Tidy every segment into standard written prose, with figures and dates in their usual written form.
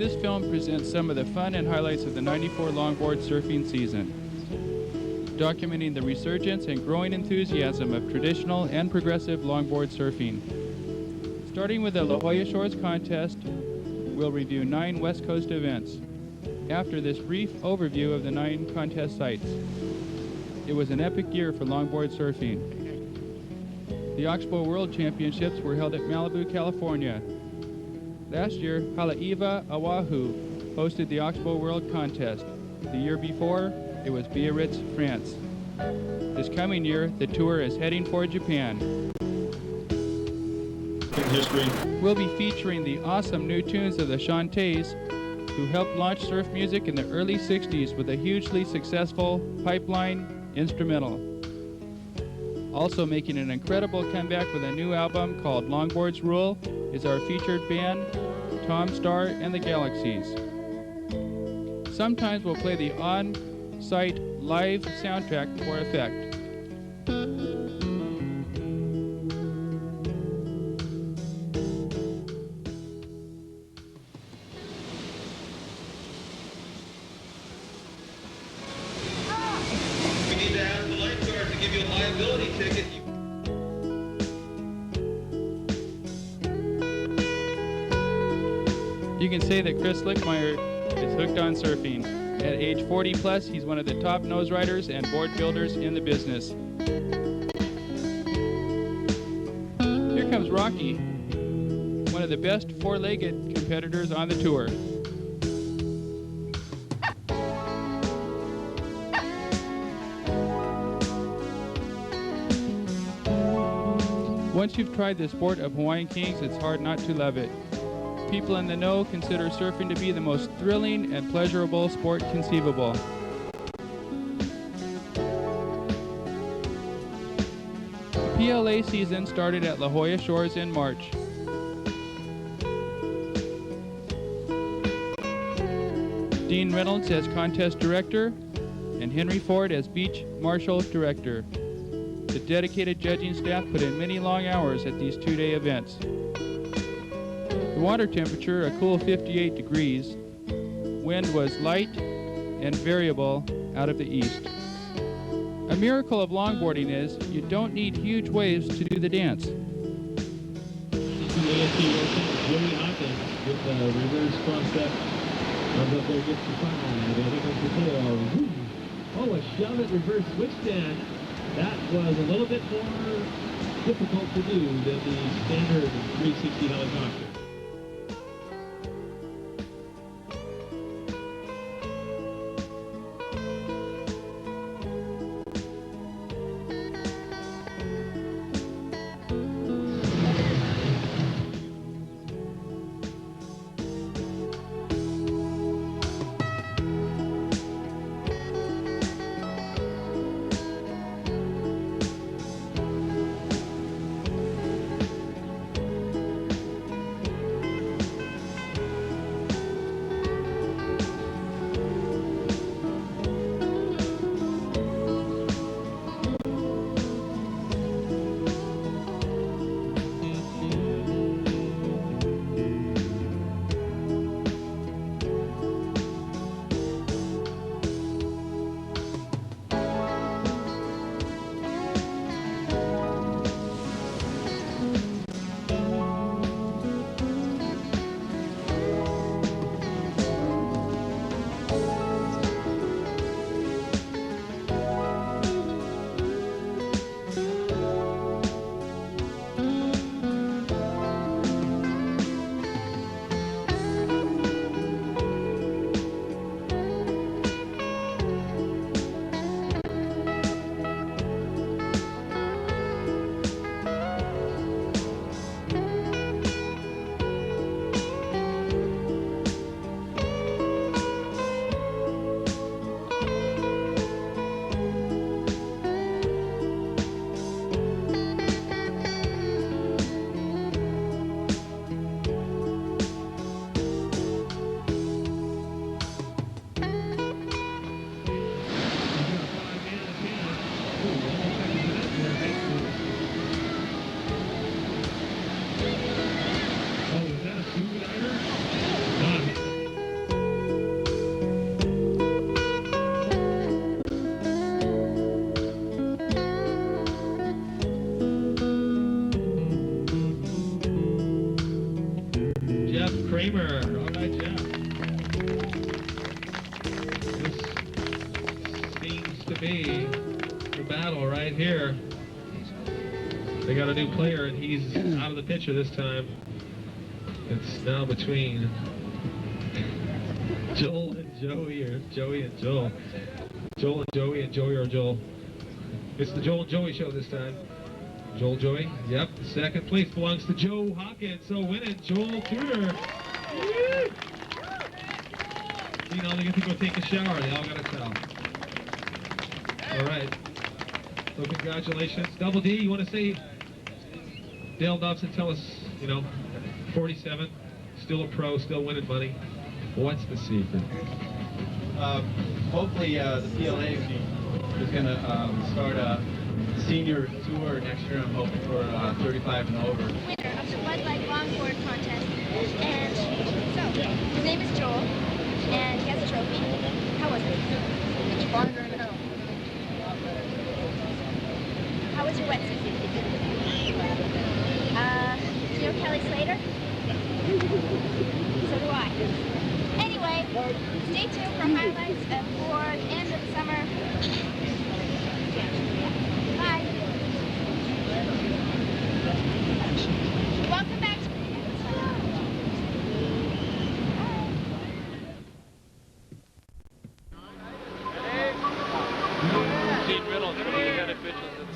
This film presents some of the fun and highlights of the '94 longboard surfing season, documenting the resurgence and growing enthusiasm of traditional and progressive longboard surfing. Starting with the La Jolla Shores contest, we'll review 9 West Coast events. After this brief overview of the 9 contest sites, it was an epic year for longboard surfing. The Oxbow World Championships were held at Malibu, California. Last year, Haleiwa, Oahu hosted the Oxbow World Contest. The year before, it was Biarritz, France. This coming year, the tour is heading for Japan. History. We'll be featuring the awesome new tunes of the Shantays, who helped launch surf music in the early 60s with a hugely successful Pipeline instrumental. Also making an incredible comeback with a new album called Longboard's Rule is our featured band, Tom Starr and the Galaxies. Sometimes we'll play the on-site live soundtrack for effect. We need to ask the lifeguard to give you a liability ticket. You can say that Chris Lickmeyer is hooked on surfing. At age 40 plus, he's one of the top nose riders and board builders in the business. Here comes Rocky, one of the best four-legged competitors on the tour. Once you've tried the sport of Hawaiian Kings, it's hard not to love it. People in the know consider surfing to be the most thrilling and pleasurable sport conceivable. The PLA season started at La Jolla Shores in March. Dean Reynolds as contest director and Henry Ford as beach marshal director. The dedicated judging staff put in many long hours at these 2-day events. The water temperature, a cool 58 degrees. Wind was light and variable out of the east. A miracle of longboarding is you don't need huge waves to do the dance. Jimmy Hawkins with the reverse front step. Comes up there, gets the 5. Here comes the tail. Oh, a shove it, reverse switch stand. That was a little bit more difficult to do than the standard 360 helicopter. be the battle right here. They got a new player, and he's out of the picture this time. It's now between Joel and Joey, or Joey and Joel. Joel and Joey, and Joey or Joel. It's the Joel and Joey show this time. Joel, Joey. Yep. Second place belongs to Joe Hawkins. So win it, Joel Tudor. You know, they get to go take a shower. They all got a towel. All right. So congratulations. Double D, you want to say, Dale Dobson, tell us, 47, still a pro, still winning money. What's the secret? Hopefully the PLA is going to start a senior tour next year. I'm hoping for 35 and over. Winner of the Bud Light Longboard contest. And so, his name is Joel, and he has a trophy. How was it? It's fun during the hell. How was your wetsuit? Do you know Kelly Slater? So do I. Anyway, stay tuned for highlights for the end of the summer. Bye. Welcome back to Gene Reynolds, one of the head officials of the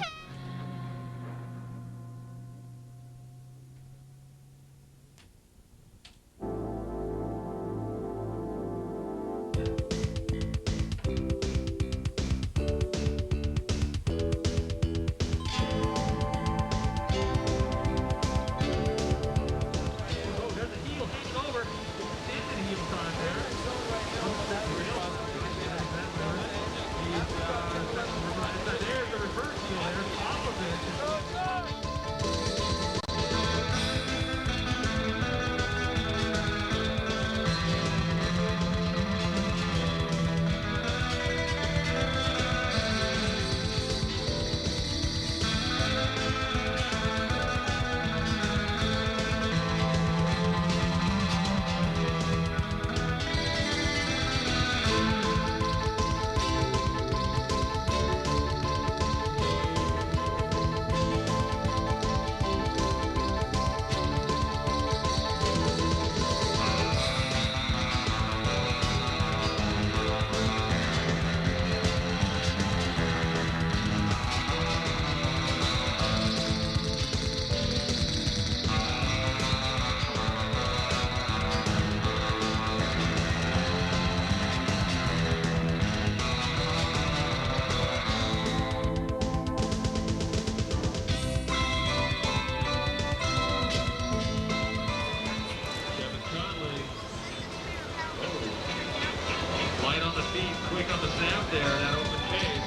Light on the feet, quick on the snap there, that open chase.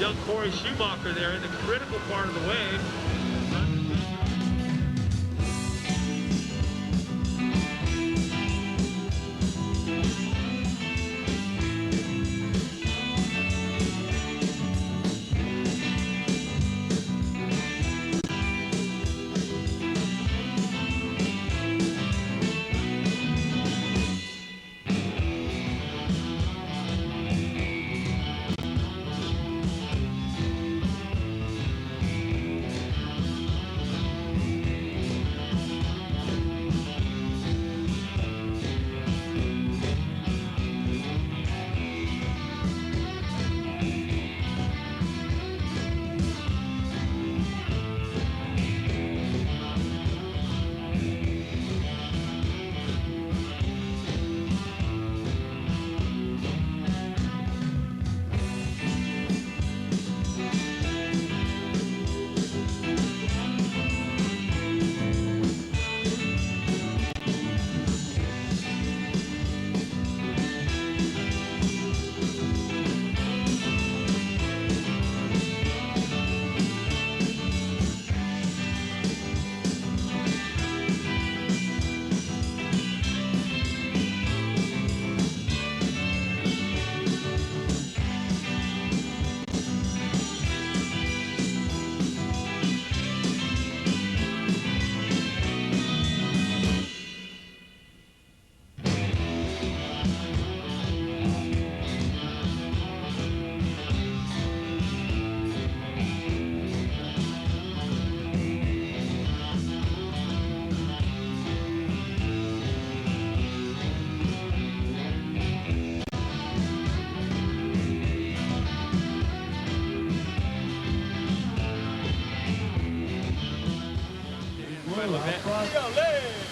young Corey Schumacher there in the critical part of the wave.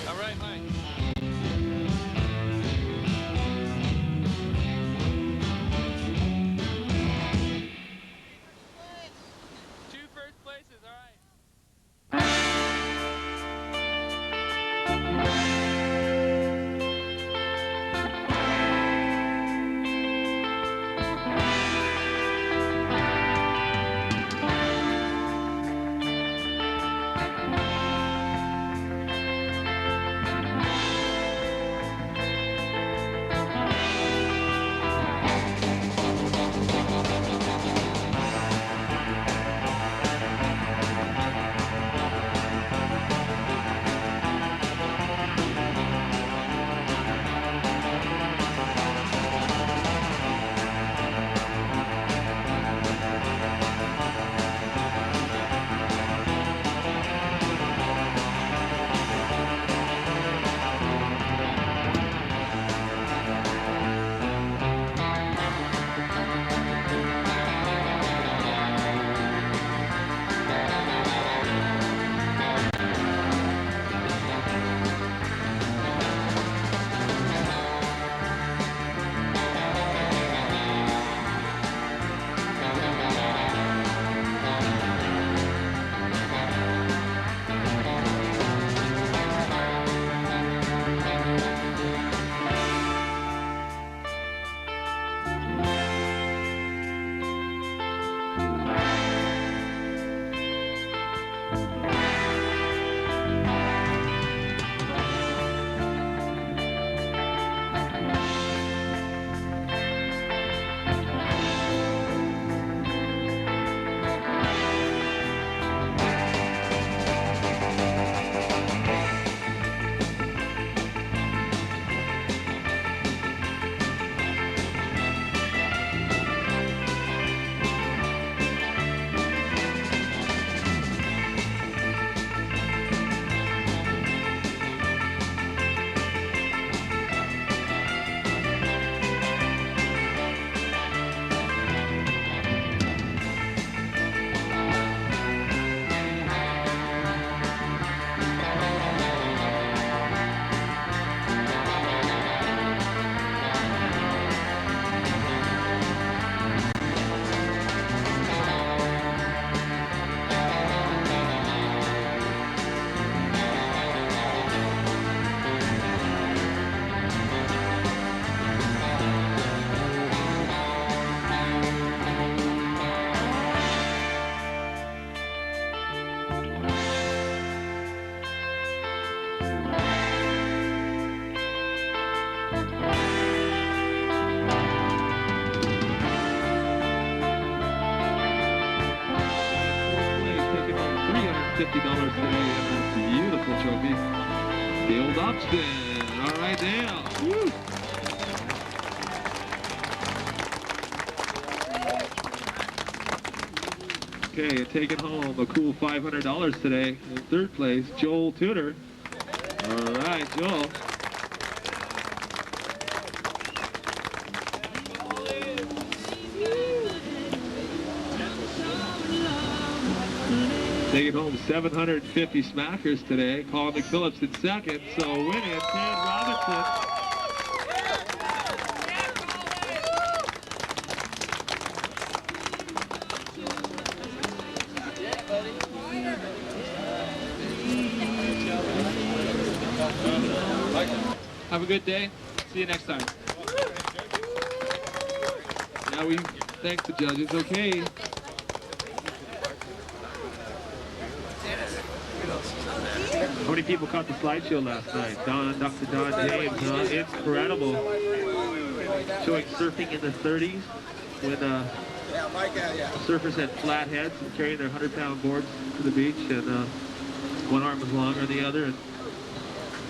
All right, Mike. Two first places, all right. $50 today, and that's a beautiful trophy. The old Upston. All right, Dale. Woo. Okay, and taking home a cool $500 today. In third place, Joel Tudor. All right, Joel. Taking home 750 smackers today. Colin McPhillips in second, so winning, Ted Robinson. Have a good day. See you next time. Now we thank the judges. Okay. How many people caught the slideshow last night? Dr. Don James, incredible. Showing surfing in the 30s when surfers had flat heads and carrying their 100-pound boards to the beach, and one arm was longer than the other, and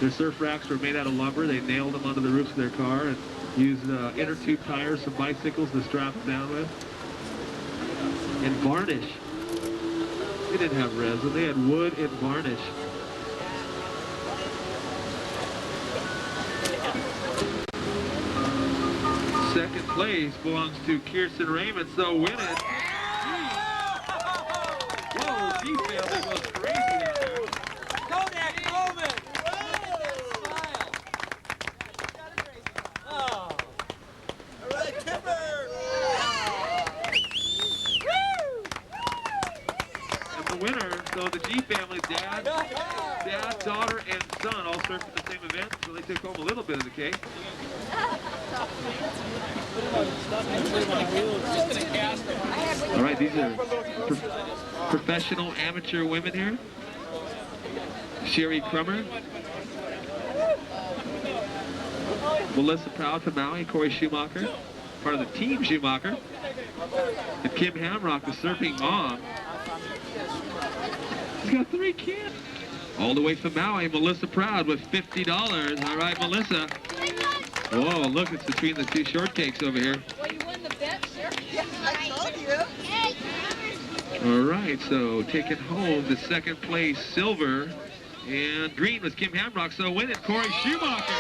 their surf racks were made out of lumber. They nailed them onto the roofs of their car and used inner tube tires, some bicycles to strap them down with, and varnish. They didn't have resin, they had wood and varnish. Second place belongs to Kirsten Raymond, so win it. Whoa, G-Family goes crazy down there. Kodak moment! Smile! Oh! All right, Timber! And the winner, so the G-Family, dad, daughter, and son all surfed at the same event, so they took home a little bit of the cake. All right, these are professional amateur women here. Sherry Crummer, Melissa Proud from Maui, Corey Schumacher, part of the team Schumacher, and Kim Hamrock, the surfing mom. She's got 3 kids. All the way from Maui, Melissa Proud with $50. All right, Melissa. Whoa, look, it's between the 2 shortcakes over here. Well, you won the bet, sure. Yeah, I told you. All right, so taking home the second place silver, and green was Kim Hamrock, so winning Corey Schumacher.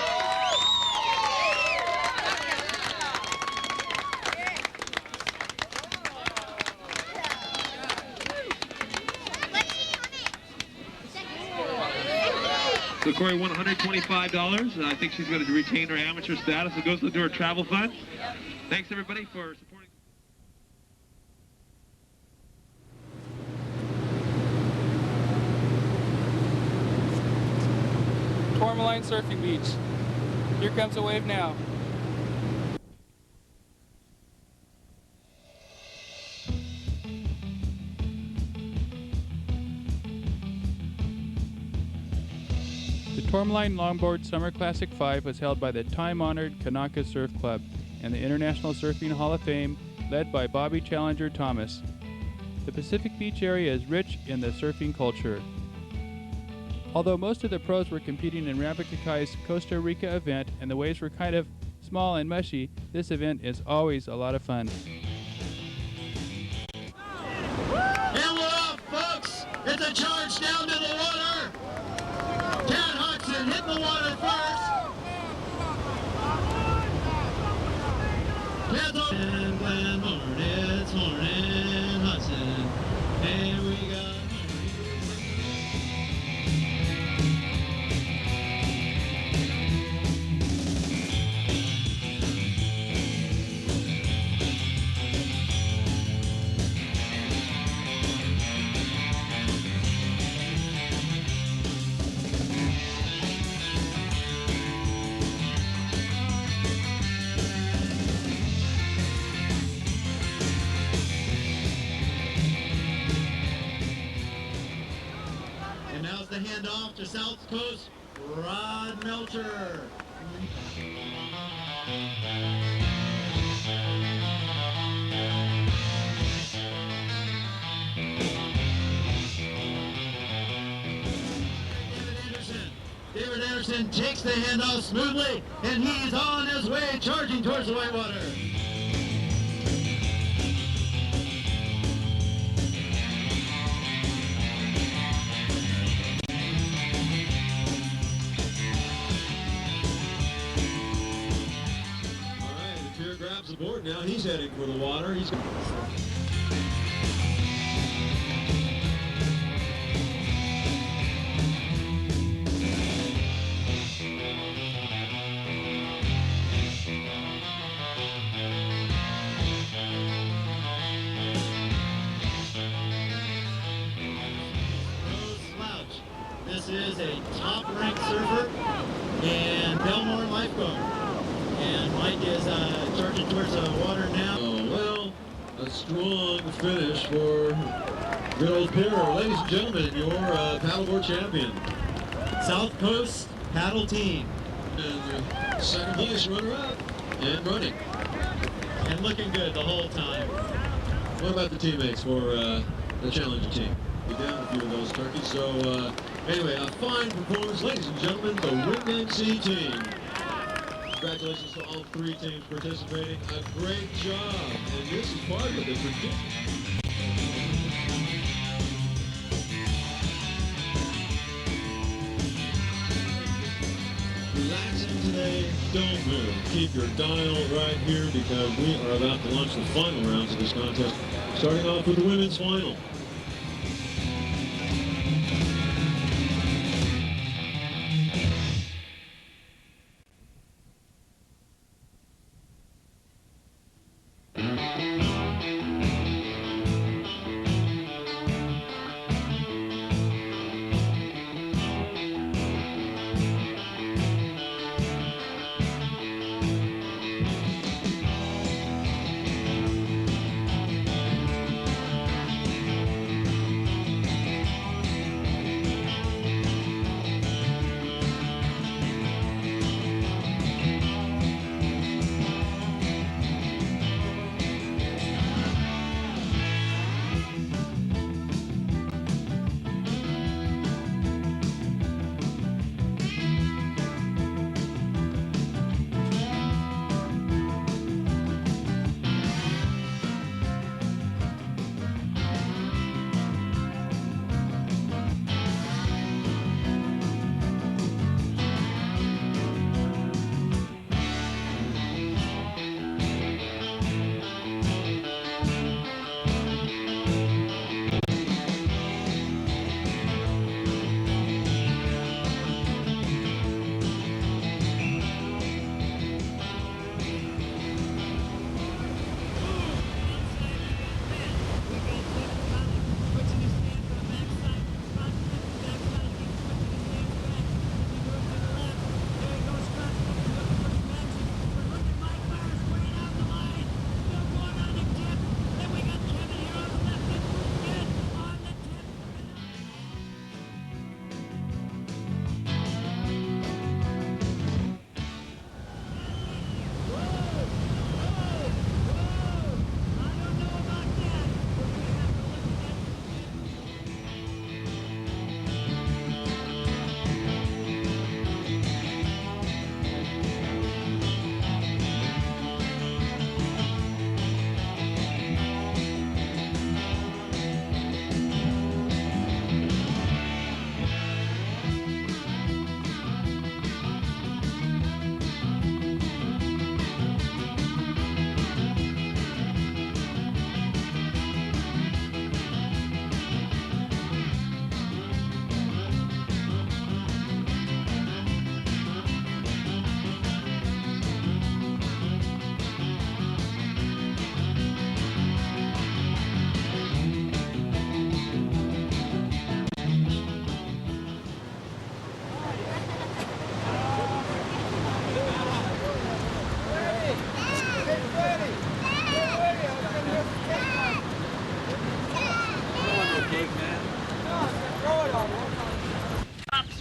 So Corey won $125. I think she's going to retain her amateur status. It goes into her travel fund. Thanks everybody for supporting. Tourmaline Surfing Beach. Here comes a wave now. The Tourmaline Longboard Summer Classic 5 was held by the time-honored Kanaka Surf Club and the International Surfing Hall of Fame, led by Bobby Challenger Thomas. The Pacific Beach area is rich in the surfing culture. Although most of the pros were competing in Rambakakai's Costa Rica event and the waves were kind of small and mushy, this event is always a lot of fun. And we're off, folks! It's a charge down to the water! Ted Hudson hit the water first! Ted's on and Glen Hornets, Hornet Hudson. And we got the handoff to South Coast, Rod Melcher. David Anderson takes the handoff smoothly, and he's on his way, charging towards the whitewater. All right, the Pier grabs the board now. He's heading for the water. He's This is a top-ranked surfer and Belmore lifeguard. And Mike is charging towards the water now. oh, well, a strong finish for good old Pier. Ladies and gentlemen, your paddleboard champion. South Coast paddle team. And the second place runner-up and running. And looking good the whole time. What about the teammates for the challenger team? We down a few of those turkeys. So anyway, a fine performance, ladies and gentlemen, the Wing MC team. Congratulations to all three teams participating. A great job, and this is part of the tradition. Relaxing today, don't move. Keep your dial right here because we are about to launch the final rounds of this contest, starting off with the women's final.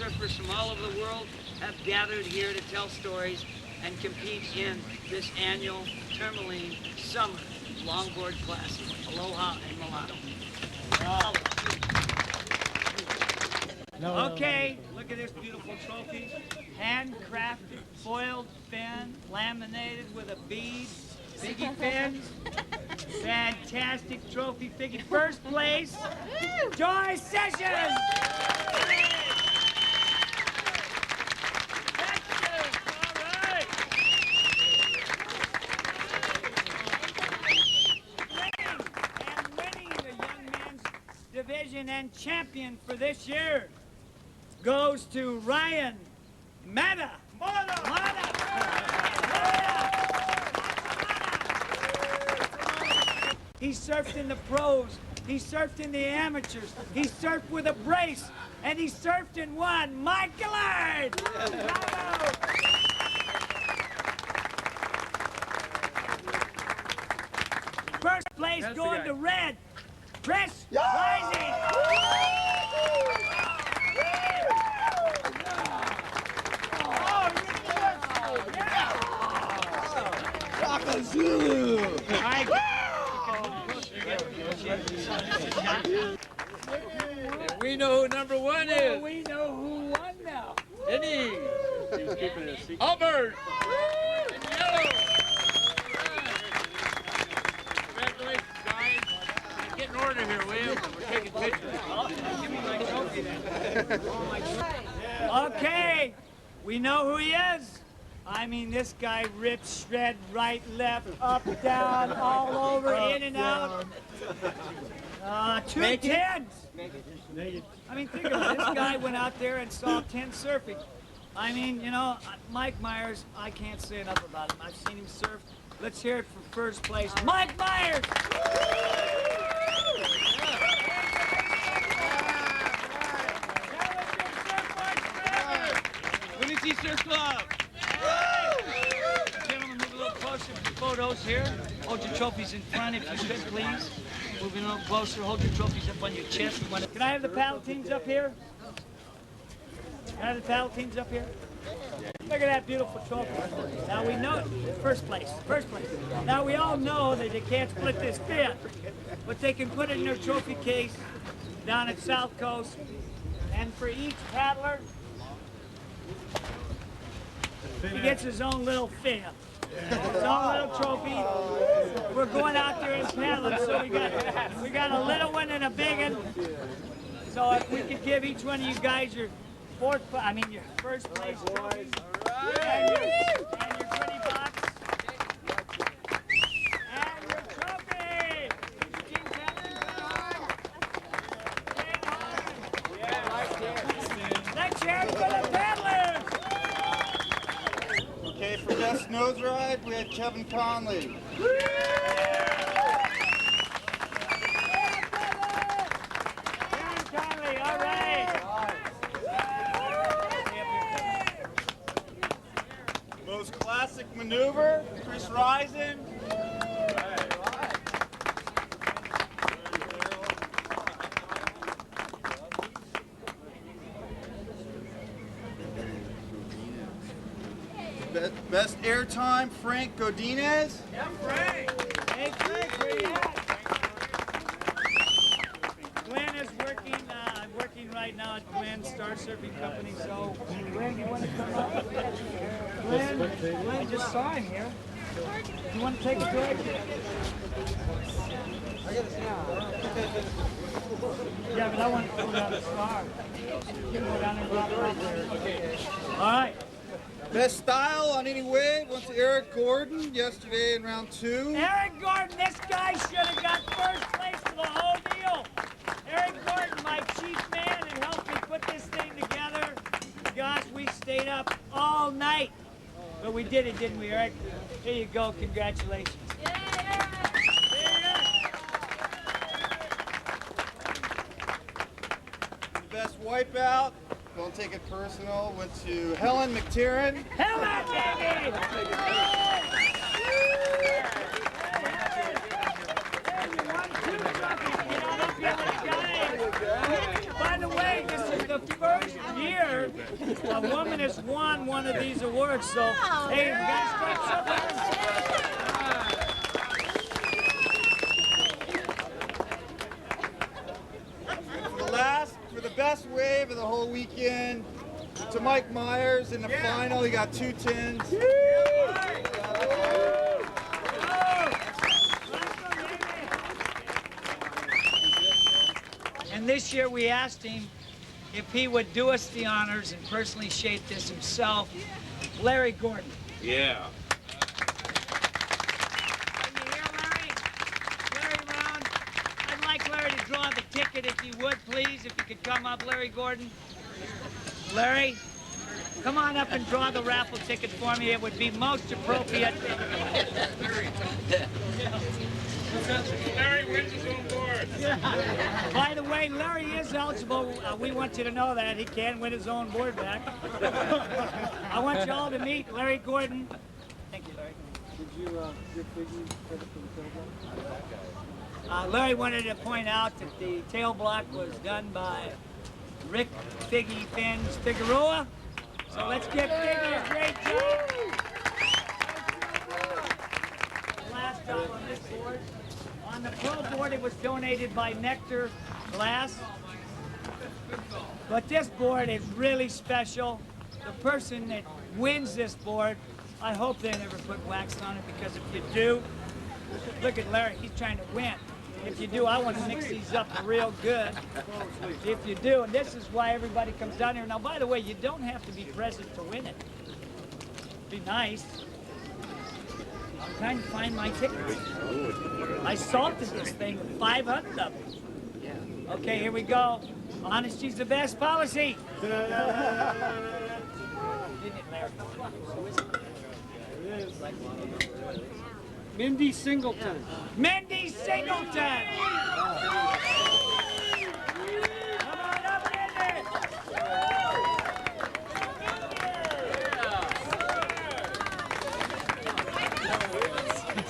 surfers from all over the world have gathered here to tell stories and compete in this annual Tourmaline Summer Longboard Classic. Aloha and Milano. Okay, look at this beautiful trophy. Handcrafted, foiled fin, laminated with a bead, Figgy fins. Fantastic trophy, Figgy. First place, Joy Sessions! Division and champion for this year goes to Ryan Mata. He surfed in the pros, he surfed in the amateurs, he surfed with a brace, and he surfed and won. Mike Gillard! Bravo! First place going to red. Chris Rising! We know who number one is. We know who won now. Denny. He was keeping it a secret. Albert. In yellow. Congratulations, guys. Get in order here, will you? We're taking pictures. Give me my trophy then. Okay, we know who he is. I mean, this guy rips, shred, right, left, up, down, all over, in and out. 2 tens. I mean, think of it. This guy went out there and saw 10 surfing. I mean, you know, Mike Myers, I can't say enough about him. I've seen him surf. Let's hear it for first place. Mike Myers! Winnesee Surf Club. Gentlemen, move a little closer for photos here. Hold your trophies in front if you could, please. Moving a little closer. Hold your trophies up on your chest. Can I have the paddle teams up here? Can I have the paddle teams up here? Look at that beautiful trophy. Now we know it. First place. Now we all know that they can't split this fin, but they can put it in their trophy case down at South Coast. And for each paddler, he gets his own little fin. His own little trophy. We're going out there and paddling, so we got a little one and a big one. So if we could give each one of you guys your your first place trophy. And your pretty box. And your trophy. Team captain, let's cheer for the paddlers. Okay, for best nose ride, we had Kevin Conley. All right. Most classic maneuver, Chris Rising. Best airtime, Frank Godinez. Yeah, Frank. Hey, Frank, where you at? Glenn is working right now at Glenn's Star Surfing Company. So, Glenn, you want to come up? Glenn just saw him here. You want to take a tour? Yeah, but I want to go down the star. You can go down and drop it off there. Okay. All right. Best style on any wave went to Eric Gordon yesterday in round 2. Eric Gordon, this guy should have got first place for the whole deal. Eric Gordon, my chief man, and helped me put this thing together. Gosh, we stayed up all night. But we did it, didn't we, Eric? Here you go, congratulations. The best wipeout, don't take it personal, went to Helen McTiernan. Helen, baby! By the way, this is the first year a woman has won one of these awards, so hey, you guys start something. For the best wave of the whole weekend. To Mike Myers in the final, he got 2 tins. And this year we asked him if he would do us the honors and personally shape this himself. Larry Gordon. Yeah. I'd like Larry to draw the ticket if you would, please. If you could come up, Larry Gordon. Larry, come on up and draw the raffle ticket for me. It would be most appropriate. Larry wins his own board. By the way, Larry is eligible. We want you to know that. He can win his own board back. I want you all to meet Larry Gordon. Thank you, Larry. Did you give Figgy credit for the tail block? Larry wanted to point out that the tail block was done by Rick Figgy Fins Figueroa. So let's give Figgy a great job. Last job on this board. On the pro board, it was donated by Nectar Glass. But this board is really special. The person that wins this board, I hope they never put wax on it, because if you do, look at Larry, he's trying to win. If you do, I want to mix these up real good. If you do, and this is why everybody comes down here. Now, by the way, you don't have to be present to win it. Be nice. I'm trying to find my tickets. I salted this thing with 500 of them. Okay, here we go. Honesty's the best policy. Didn't it, Larry? Who is it? Mindy Singleton. Mindy Singleton! Come on up, Mindy!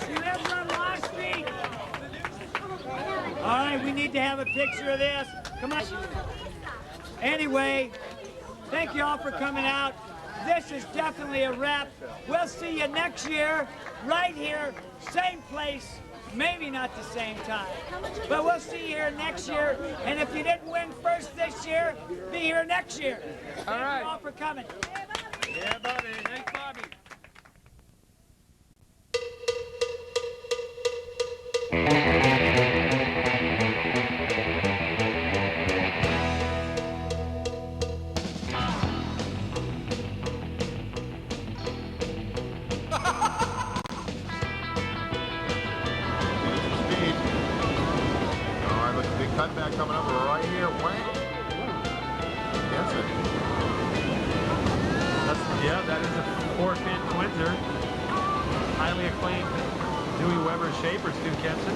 She lives on Lost Street. All right, we need to have a picture of this. Come on. Anyway, thank you all for coming out. This is definitely a wrap. We'll see you next year, right here, same place, maybe not the same time. But we'll see you here next year. And if you didn't win first this year, be here next year. All right. Thank you all for coming. Yeah, Bobby. Thanks, Bobby. Cutback coming up right here. Wow. Yes, it. Yeah, that is a 4-fin Twinser. Highly acclaimed Dewey Weber shaper, Stu Kempson.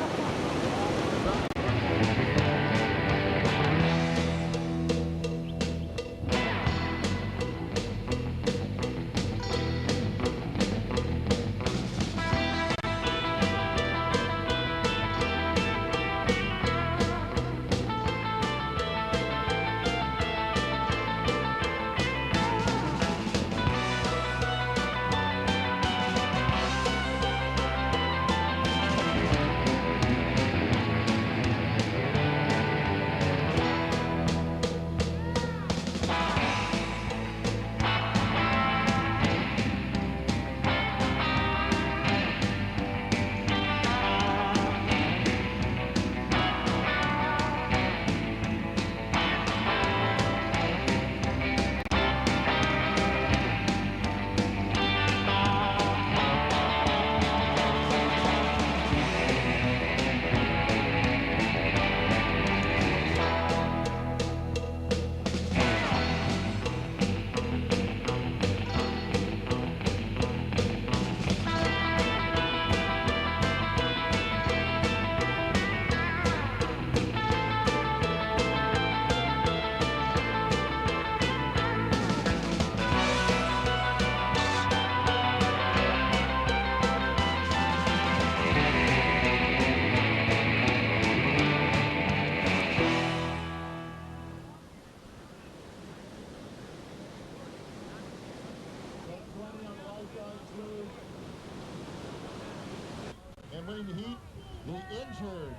And winning the heat, the injured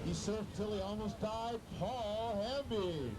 He surfed till he almost died, Paul Hamby.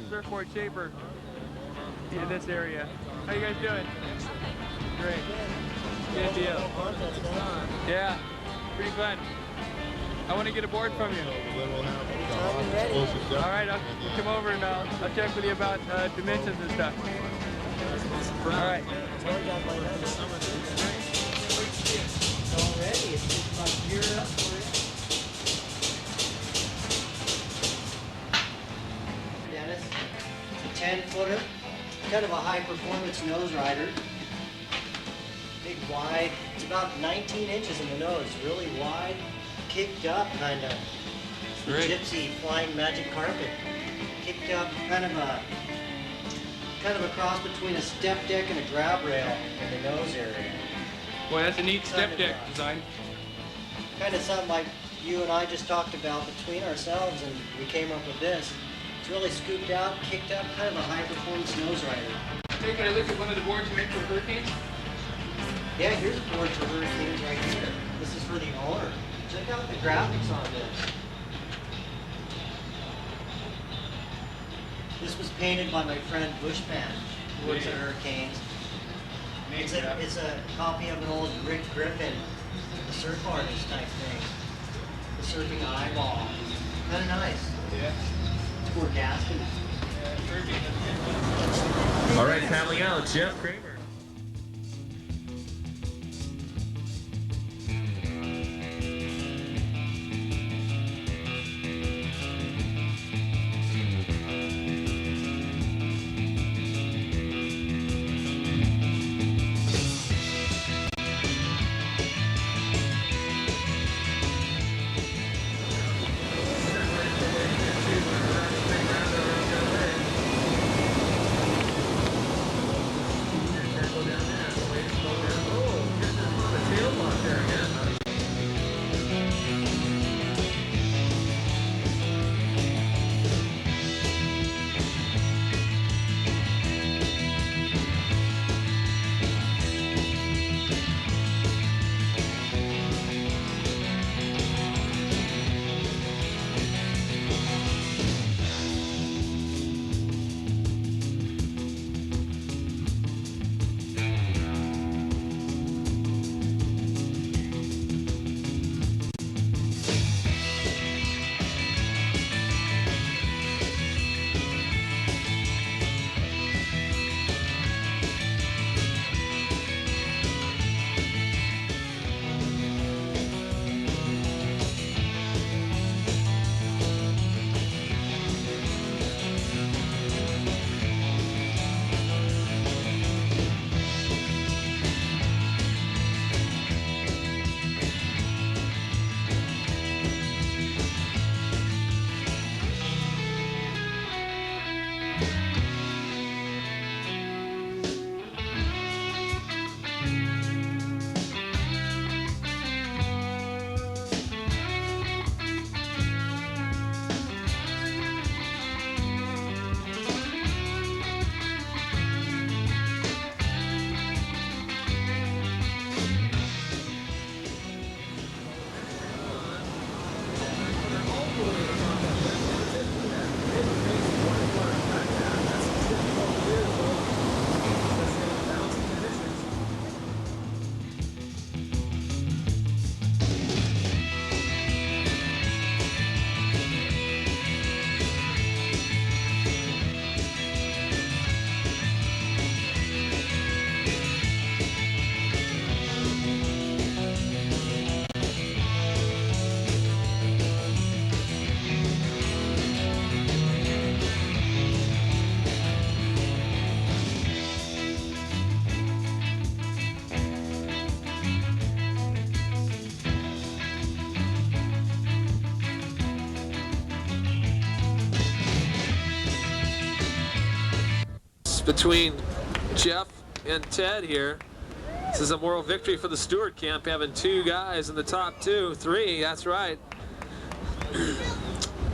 Surfboard shaper in this area. How you guys doing? Great. Good deal. Yeah, pretty fun. I want to get a board from you. All right, I'll come over and I'll check with you about dimensions and stuff. All right. Already, it's just about geared up for it. Dennis, it's a 10-footer, kind of a high-performance nose rider. Big, wide, it's about 19 inches in the nose, really wide, kicked up, kind of. The gypsy flying magic carpet, kicked up, kind of a cross between a step deck and a grab rail in the nose area. Boy, that's a neat step deck design. Kind of something like you and I just talked about between ourselves, and we came up with this. It's really scooped out, kicked up, kind of a high-performance nose rider. Taking a look at one of the boards you make for hurricanes? Yeah, here's a board for hurricanes right here. This is for the owner. Check out the graphics on this. This was painted by my friend Bushman, who works at Hurricanes. It's a copy of an old Rick Griffin, the surf artist type thing. The surfing eyeball. Kind of nice. Yeah. It's for Gaston. All right, paddling out, Jeff Kramer. between Jeff and Ted here. This is a moral victory for the Stewart camp, having 2 guys in the top 3, that's right.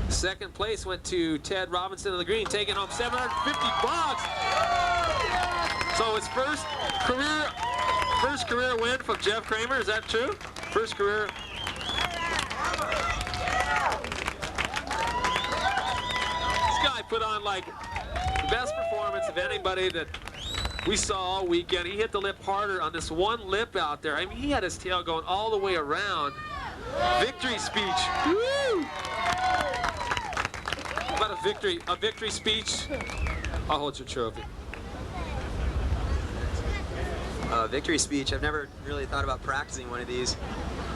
Second place went to Ted Robinson of the green, taking home $750. So his first career win from Jeff Kramer, is that true? First career. This guy put on like the best performance of anybody that we saw all weekend. He hit the lip harder on this one lip out there. I mean, he had his tail going all the way around. Victory speech. Woo! About a victory speech. I'll hold your trophy. Victory speech. I've never really thought about practicing one of these.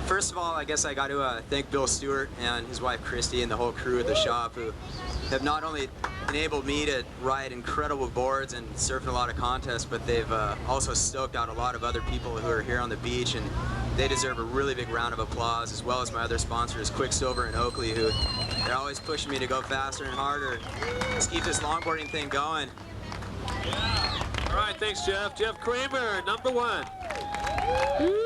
First of all, I guess I got to thank Bill Stewart and his wife Christy and the whole crew at the shop, who have not only enabled me to ride incredible boards and surf in a lot of contests, but they've also stoked out a lot of other people who are here on the beach, and they deserve a really big round of applause, as well as my other sponsors, Quicksilver and Oakley, who they're always pushing me to go faster and harder. Let's keep this longboarding thing going. All right, thanks, Jeff. Jeff Kramer, number 1. Woo!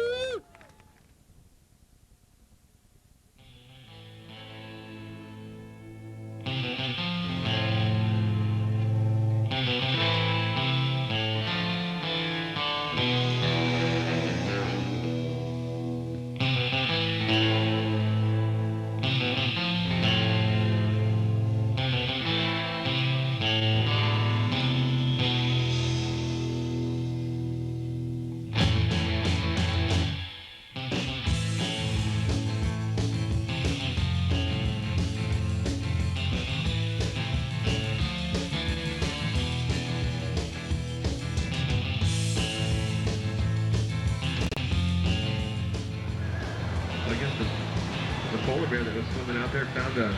Polar bear that was swimming out there found a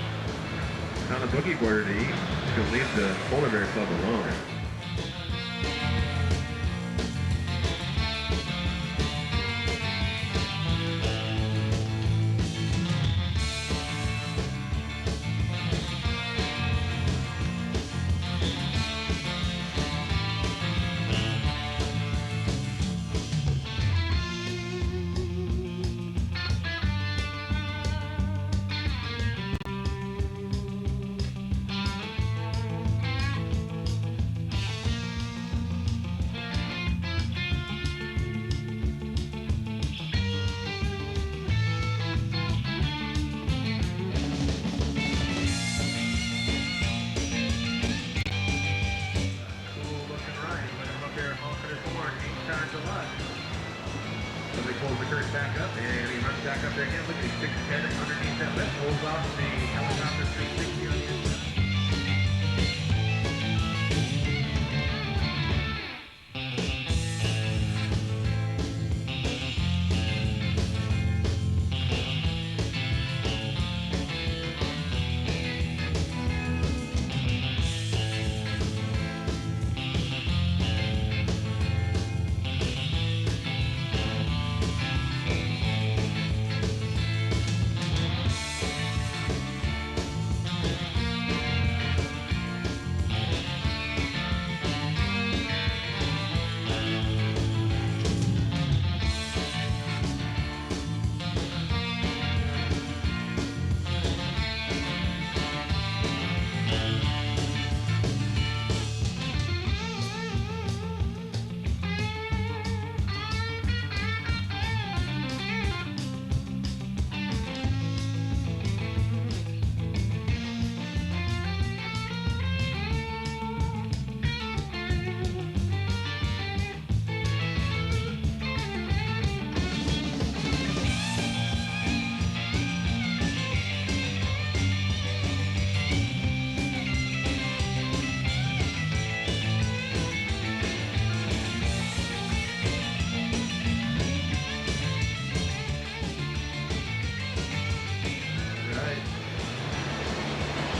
boogie boarder to eat. He's going to leave the polar bear club alone. Back up, and he runs back up there again. Look at he sticks his head underneath that lip, pulls off the helicopter 360 on the inside.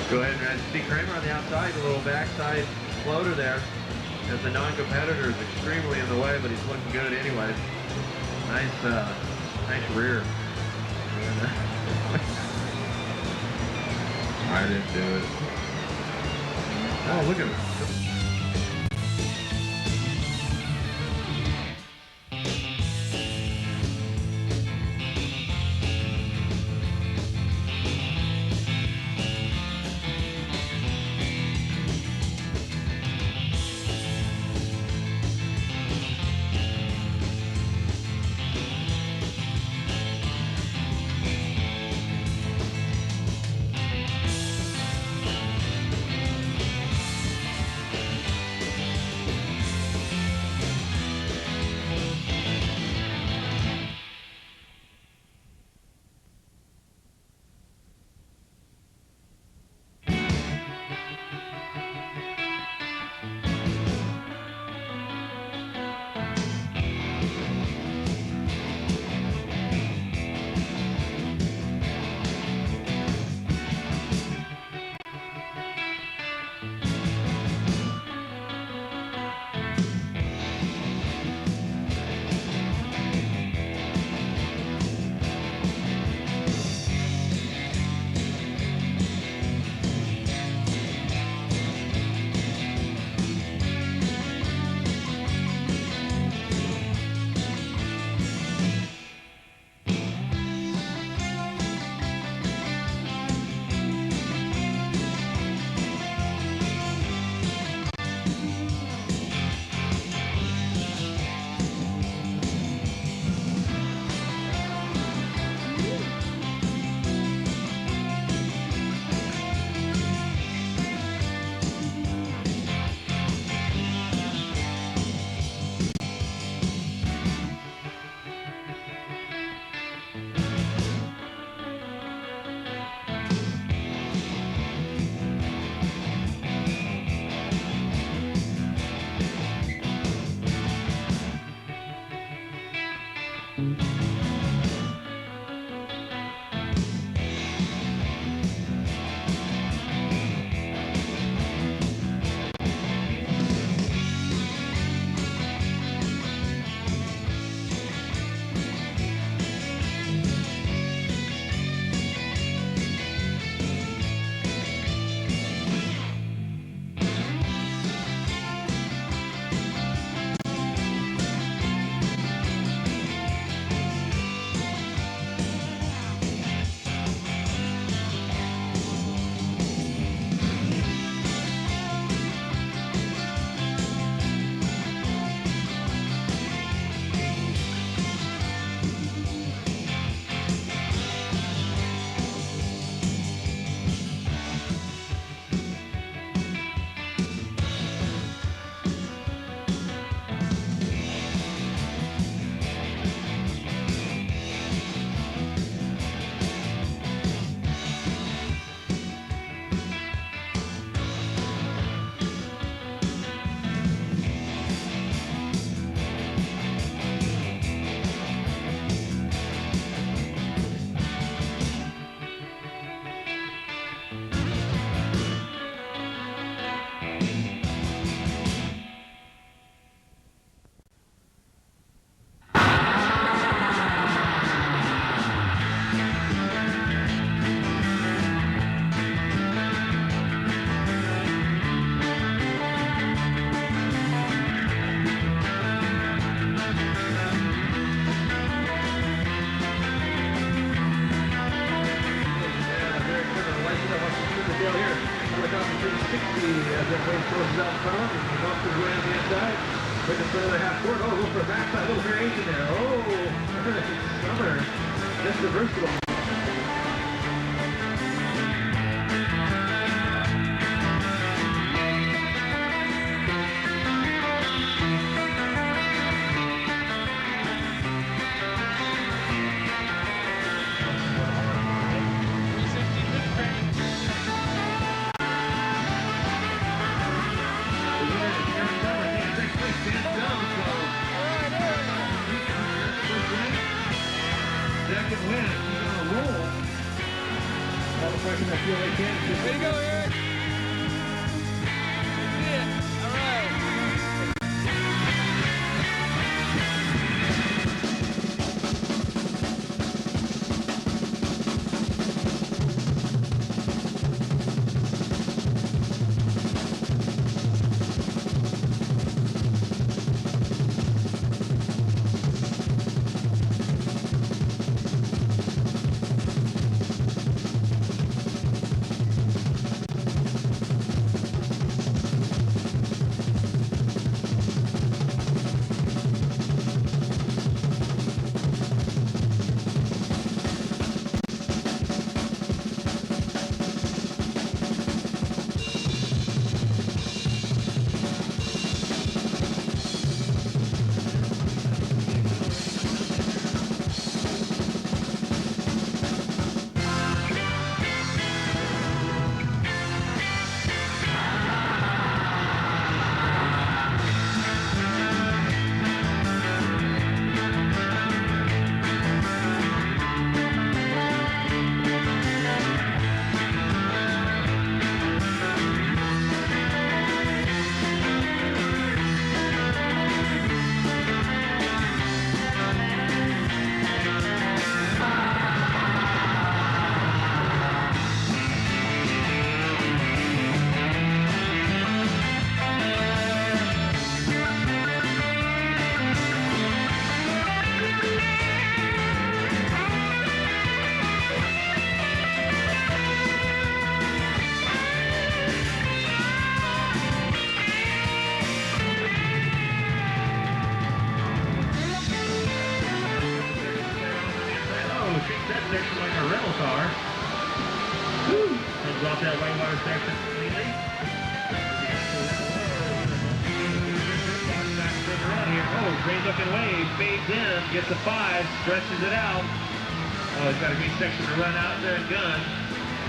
Go ahead and see Kramer on the outside, a little backside floater there. As the non-competitor is extremely in the way, but he's looking good anyway. Nice rear. I didn't do it. Oh, look at him. work out the 360 as that race closes out front. And he bumps his way on the inside. Quick for the half court. Oh, look for a backside. Little variation there. Oh, Summer. Mr. Versatile. Second win. He's on a roll. All the freshmen that feel they can. Way to go, Eric. That's it. All right. That section like a rental car. Woo! Comes off that whitewater section completely. Oh, great looking wave. Fades in, gets a 5, stretches it out. Oh, he's got a great section to run out there and gun.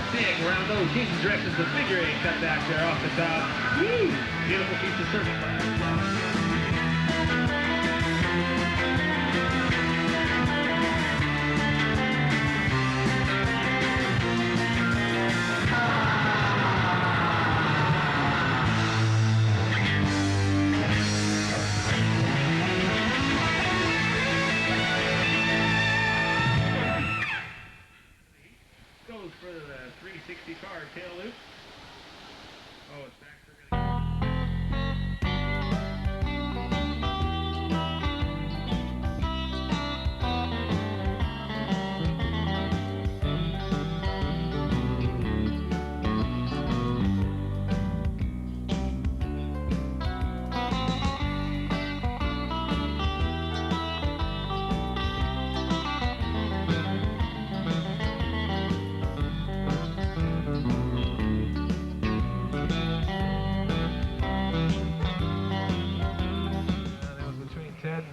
Big round nose, changes directions, the figure 8 cut back there off the top. Woo! Beautiful piece of surfing. For the 360 car tail loop. Oh, it's back.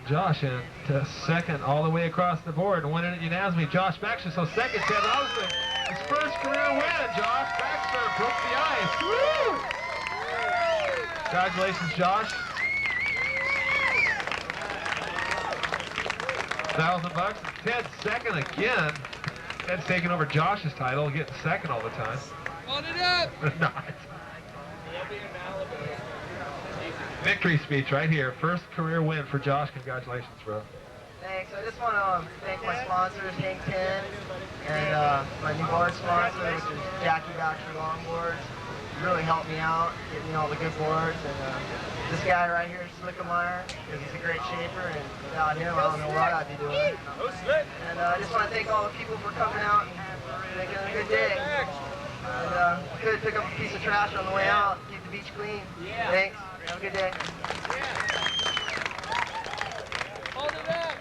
Josh in to second all the way across the board and winning it unanimously. Josh Baxter, so second, Ted Robinson. His first career win, Josh Baxter broke the ice. Woo! Congratulations, Josh. $1,000. Ted's second again. Ted's taking over Josh's title, getting second all the time. Hold it up! Not. Victory speech right here. First career win for Josh. Congratulations, bro. Thanks. I just want to thank my sponsors, Hank 10, and my new board sponsor, which is Jackie Baxter Longboards. Really helped me out, get me all the good boards. And this guy right here, Slickemeyer, because he's a great shaper, and without him, I don't know what I'd be doing. And I just want to thank all the people for coming out and making it a good day. And could pick up a piece of trash on the way out, keep the beach clean. Thanks. Have a good day. Hold it up.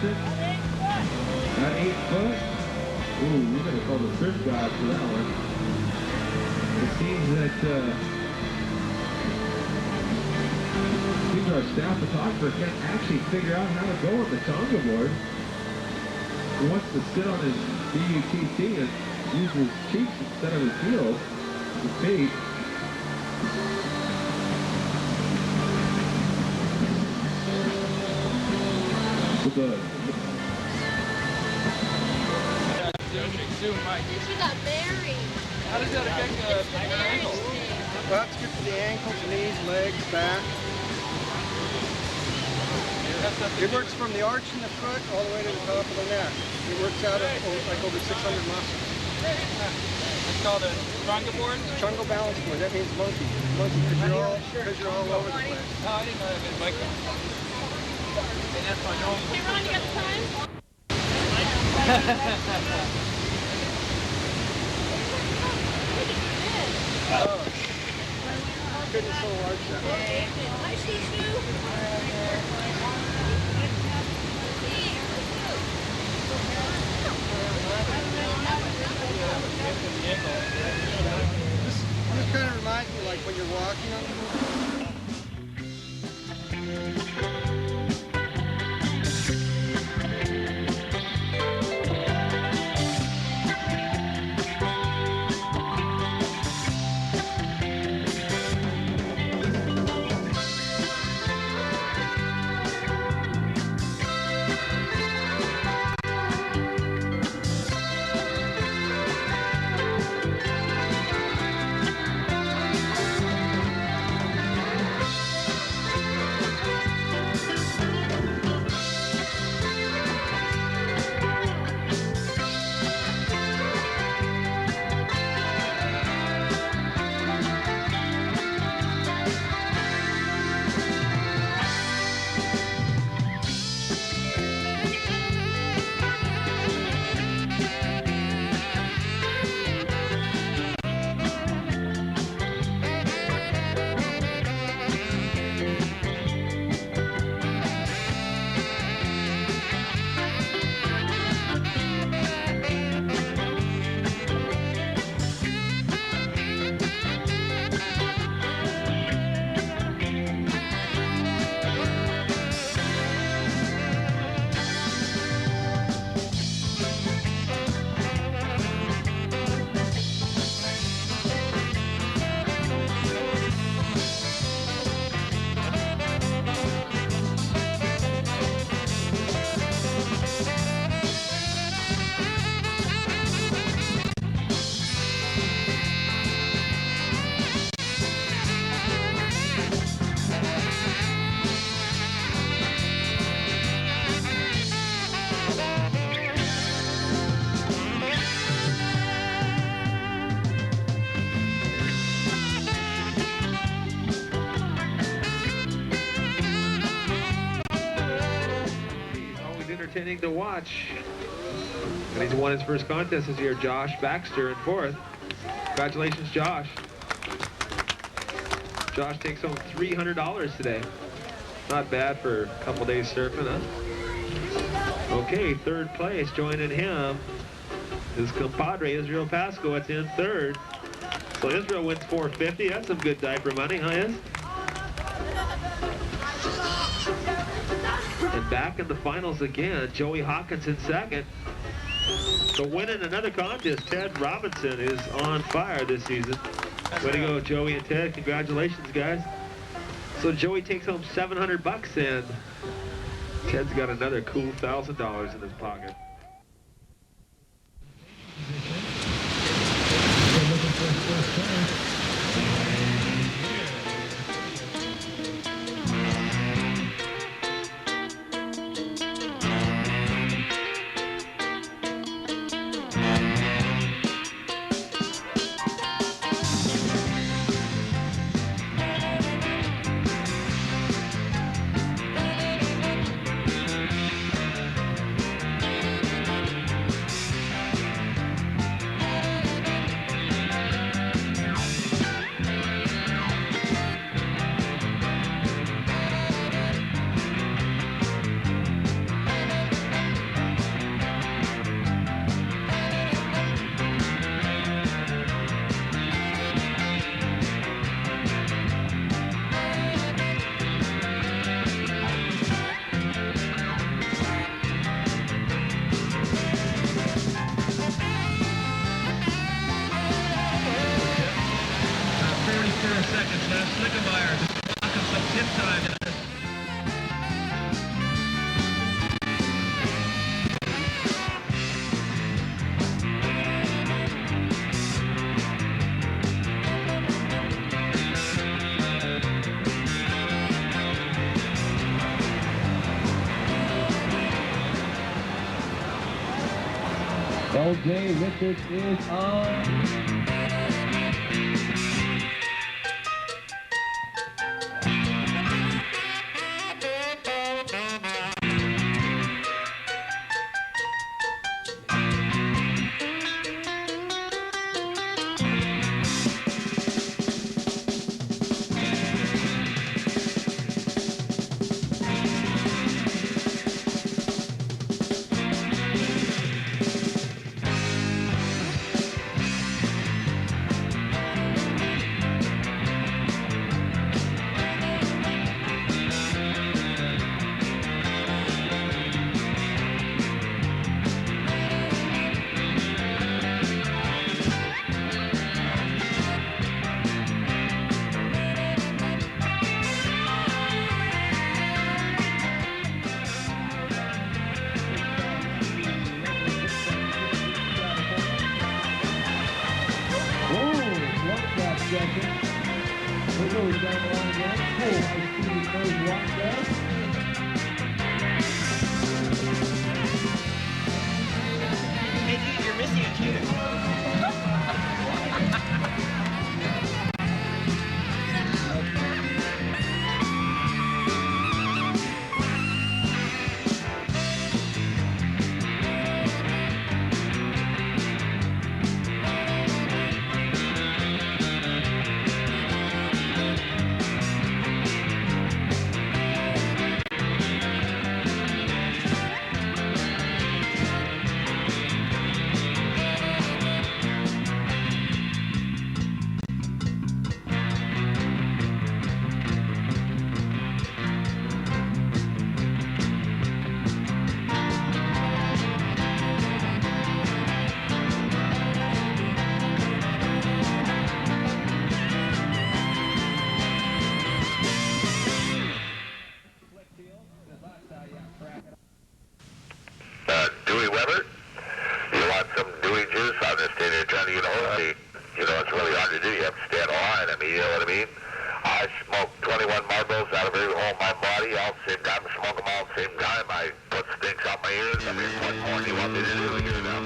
At 8 foot. Ooh, you're going to call the surf guys for that one. It seems our staff photographer can't actually figure out how to go on the Tonga board. He wants to sit on his BUTT and use his cheeks instead of his heels, his feet. good. Zoom, Mike. She got married. How does that affect the ankle? Well, that's good for the ankles, knees, legs, back. It works from the arch in the foot all the way to the top of the neck. It works out of like over 600 muscles. It's called a Longboard? Chungo balance board. That means monkey. Monkey because you're all over the place. Oh, I didn't know that meant Mike. And that's my dog. Hey, Ron, you got the time? Oh. Couldn't so large that. Hi, Shishu. This kind of reminds me like when you're walking on the moon. Entertaining to watch. And he's won his first contest this year, Josh Baxter in fourth. Congratulations, Josh. Josh takes home $300 today. Not bad for a couple days surfing, huh? Okay, third place, joining him is compadre Israel Pasco. It's in third. So Israel wins $450. That's some good diaper money, huh, Iz? And back in the finals again, Joey Hawkins in second. So winning another contest, Ted Robinson is on fire this season. Way to go, Joey and Ted. Congratulations, guys. So Joey takes home $700 and Ted's got another cool $1,000 in his pocket. LJ Richards is on. Hey, dude, you're missing a tune. Dewey Weber, you want some Dewey juice? I'm just standing there trying to, it's really hard to do. You have to stay on the line. I mean, you know what I mean? I smoke 21 Marlboros out of every hole in my body. All at the same time, smoke them all at the same time. I put stinks out my ears. I mean, what more do you want me to do? Get it out,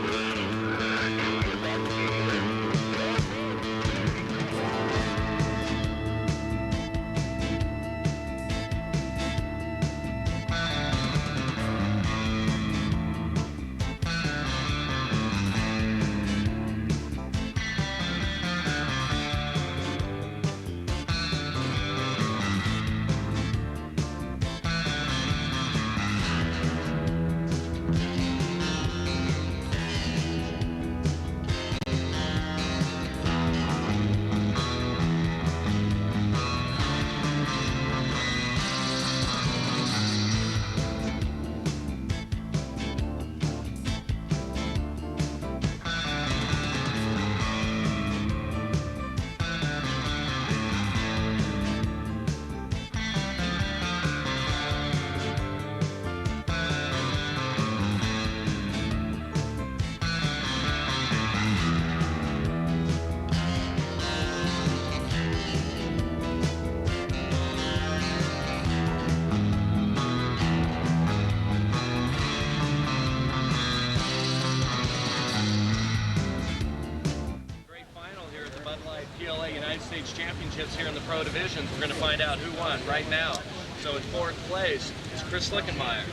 United States Championships here in the Pro Divisions. We're going to find out who won right now. So in fourth place is Chris Lickenmeyer.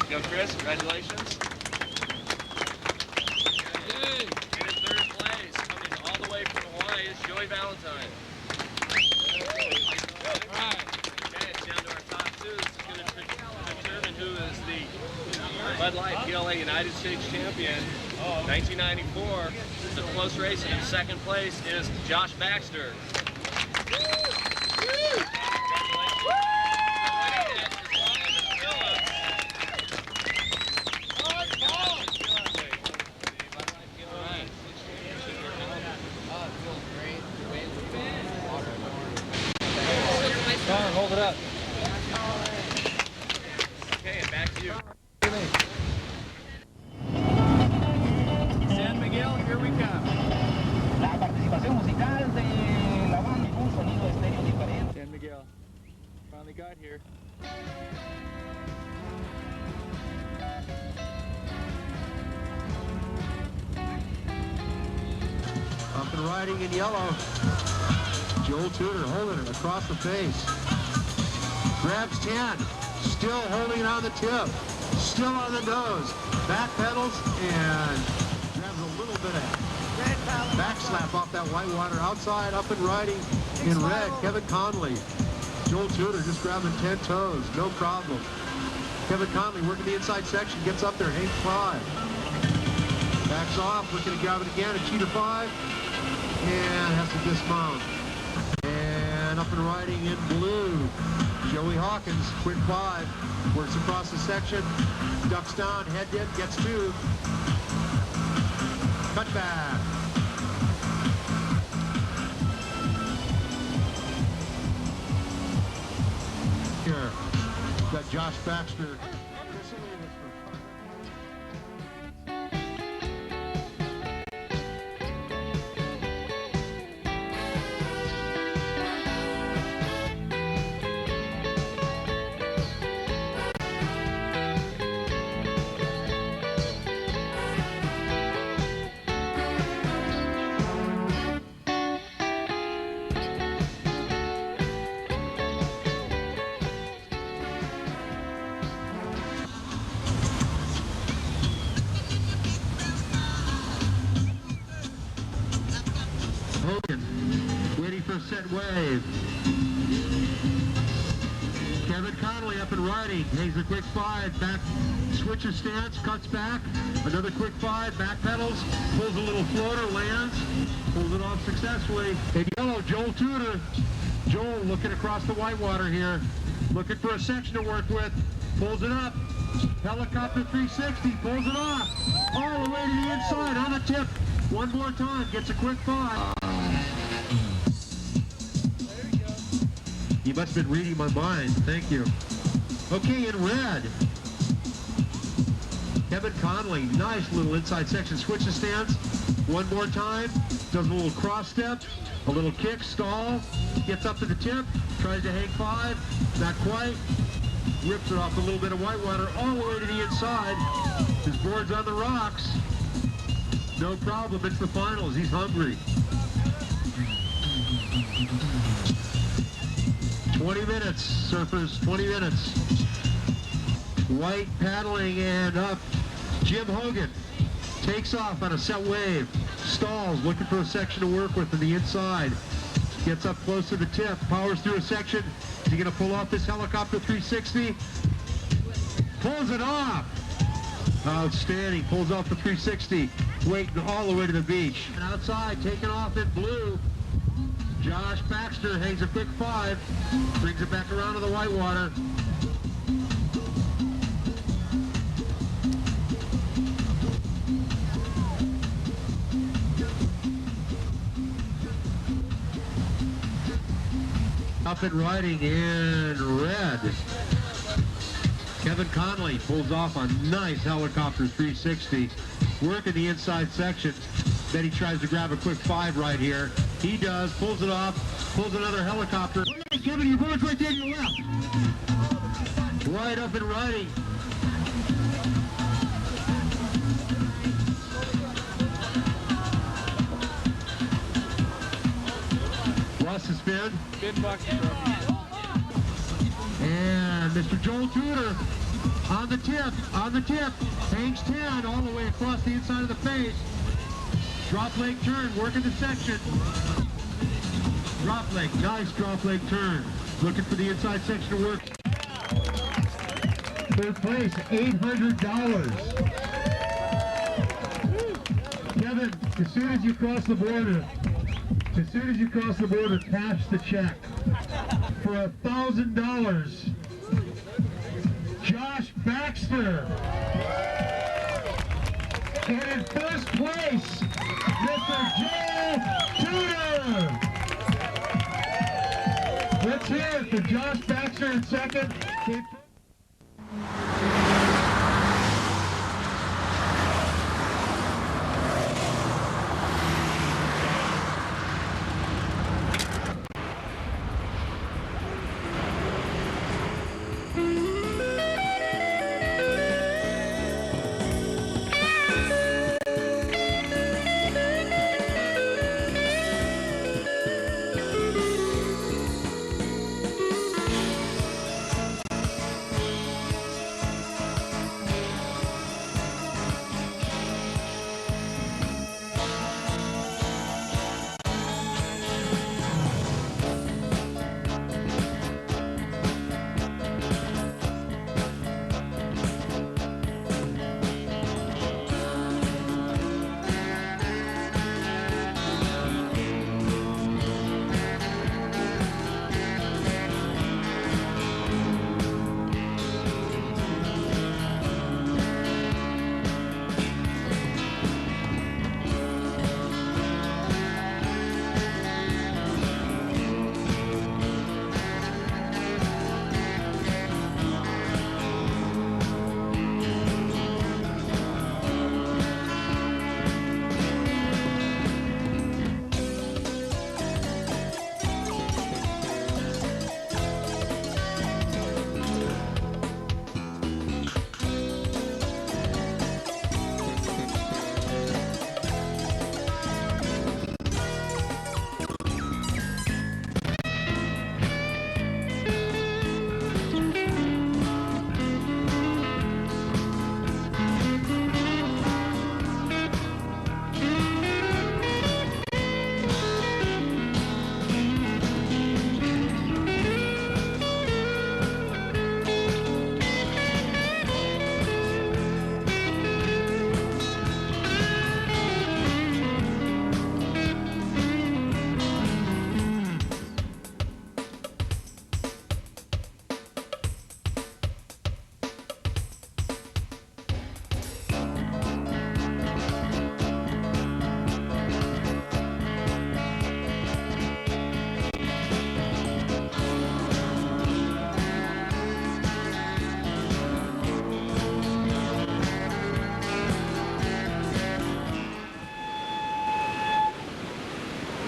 Go Chris, congratulations. And in third place, coming all the way from Hawaii, is Joey Valentine. Okay, it's down to our top two. This is going to determine who is the Bud Light PLA United States Champion 1994. It's a close race, and in second place is Josh Baxter. Hold it up. Okay, and back to you. San Miguel, here we come. La participación musical de la riding in yellow. Joel Tudor holding it across the face. Grabs 10. Still holding it on the tip. Still on the nose. Back pedals and grabs a little bit of back slap off that whitewater. Outside, up and riding in red, Kevin Conley. Joel Tudor just grabbing 10 toes. No problem. Kevin Conley working the inside section. Gets up there. Hank 5. Backs off. Looking to grab it again. A cheater 5. And has to dismount. And up and riding in blue. Joey Hawkins, quick 5, works across the section, ducks down, head dip, gets 2. Cut back. Here, got Josh Baxter. Waiting for a set wave. Kevin Conley up and riding. Takes a quick 5. Back switcher stance. Cuts back. Another quick 5. Back pedals. Pulls a little floater. Lands. Pulls it off successfully. In yellow, Joel Tudor. Joel looking across the whitewater here. Looking for a section to work with. Pulls it up. Helicopter 360. Pulls it off. All the way to the inside on the tip. One more time. Gets a quick 5. You must have been reading my mind. Thank you. Okay, in red. Kevin Conley. Nice little inside section. Switches stance. One more time. Does a little cross step. A little kick. Stall. Gets up to the tip. Tries to hang 5. Not quite. Rips it off a little bit of whitewater all the way to the inside. His board's on the rocks. No problem. It's the finals. He's hungry. 20 minutes, surfers, 20 minutes. White paddling and up. Jim Hogan takes off on a set wave. Stalls, looking for a section to work with on the inside. Gets up close to the tip, powers through a section. Is he going to pull off this helicopter 360? Pulls it off. Outstanding, pulls off the 360. Waiting all the way to the beach. And outside, taking off in blue. Josh Baxter hangs a quick 5, brings it back around to the whitewater. Up and riding in red. Kevin Conley pulls off a nice helicopter 360, working the inside section. Then he tries to grab a quick 5 right here. He does, pulls it off, pulls another helicopter. Kevin, your board's right there to your left. Right up and riding. Lost the spin. Spin box. And Mr. Joel Tudor on the tip, hangs 10 all the way across the inside of the face. Drop leg turn, working the section. Drop leg, nice drop leg turn. Looking for the inside section to work. Third place, $800. Kevin, as soon as you cross the border, cash the check for $1,000. Josh Baxter. And in first place, Mr. Joel Tudor. Let's hear it for Josh Baxter in second.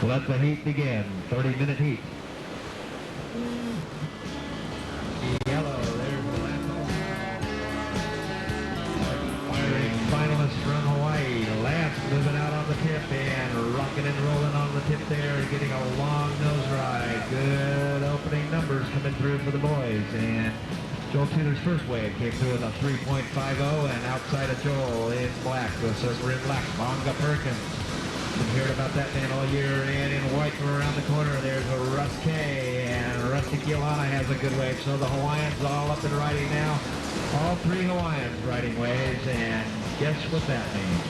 let the heat begin. 30-minute heat. Yellow, there's the last firing finalist from Hawaii. Lance moving out on the tip and rocking and rolling on the tip there, getting a long nose ride. Good opening numbers coming through for the boys. And Joel Tudor's first wave came through with a 3.50, and outside of Joel in black, the surfer in black, Bonga Perkins. We've heard about that man all year, and in white from around the corner, there's a Russ K, and Rusty Kielana has a good wave, so the Hawaiians all up and riding now. All three Hawaiians riding waves, and guess what that means?